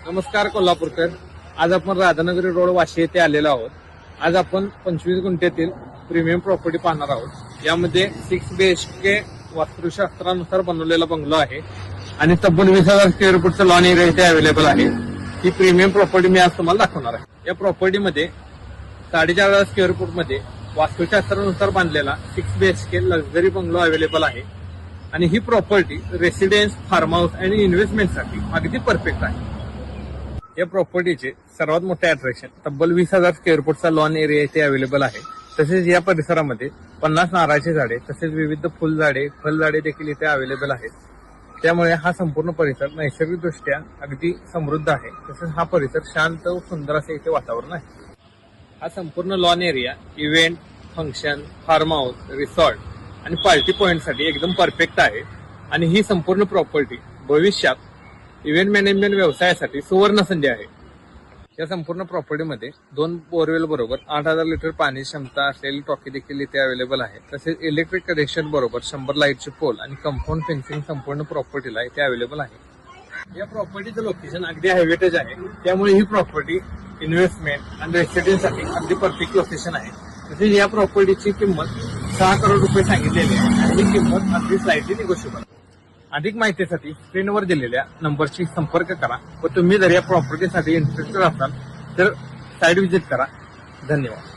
नमस्कार कोल्हापूरकर. आज आपण राधानगरी रोड वाशी येथे आलेलो आहोत. आज आपण 25 गुंठ्यातील प्रीमियम प्रॉपर्टी पाहणार आहोत. यामध्ये 6 BHK वास्तुशास्त्रानुसार बनवलेला बंगलो आहे आणि तब्बल 20,000 स्क्वेअर फूटचं लॉन एरिया इथे अवेलेबल आहे. ही प्रीमियम प्रॉपर्टी मी आज तुम्हाला दाखवणार आहे. या प्रॉपर्टीमध्ये 4,500 स्क्वेअर फूट मध्ये वास्तुशास्त्रानुसार बांधलेला 6 BHK लक्झरी बंगलो अवेलेबल आहे आणि ही प्रॉपर्टी रेसिडेन्स, फार्म हाऊस आणि इन्व्हेस्टमेंटसाठी अगदी परफेक्ट आहे. या प्रॉपर्टीचे सर्वात मोठे अट्रॅक्शन तब्बल 20,000 स्क्वेअर फूटचा लॉन एरिया इथे अवेलेबल आहे. तसेच या परिसरामध्ये 50 नारळाची झाडे तसेच विविध फुलझाडे, फळझाडे देखील इथे अवेलेबल आहेत. त्यामुळे हा संपूर्ण परिसर नैसर्गिकदृष्ट्या अगदी समृद्ध आहे. तसेच हा परिसर शांत व सुंदर असे इथे वातावरण आहे. हा संपूर्ण lawn area event, function, farm house, resort आणि पार्टी पॉइंटसाठी एकदम परफेक्ट आहे आणि ही संपूर्ण प्रॉपर्टी भविष्यात इव्हेंट मॅनेजमेंट व्यवसायासाठी सुवर्ण संधी आहे. या संपूर्ण प्रॉपर्टीमध्ये 2 बोरवेल बरोबर 8,000 लिटर पाणी क्षमता असलेली टॉकी देखील इथे अवेलेबल आहे. तसेच इलेक्ट्रिक कनेक्शन बरोबर 100 लाईटचे पोल आणि कंपाऊंड फेन्सिंग संपूर्ण प्रॉपर्टीला इथे अवेलेबल आहे. या प्रॉपर्टीचं लोकेशन अगदी हायवेटेज आहे. त्यामुळे ही प्रॉपर्टी इन्व्हेस्टमेंट आणि रेसिडेन्ससाठी अगदी परफेक्ट लोकेशन आहे. तसेच या प्रॉपर्टीची किंमत 6 करोड रुपये सांगितलेली आहे आणि ही किंमत अगदी स्लाइटली निगोशिएबल. अधिक माहितीसाठी स्क्रीनवर दिलेल्या नंबरशी संपर्क करा व तुम्ही जर या प्रॉपर्टीसाठी इंटरेस्टेड असाल तर साइट व्हिजिट करा. धन्यवाद.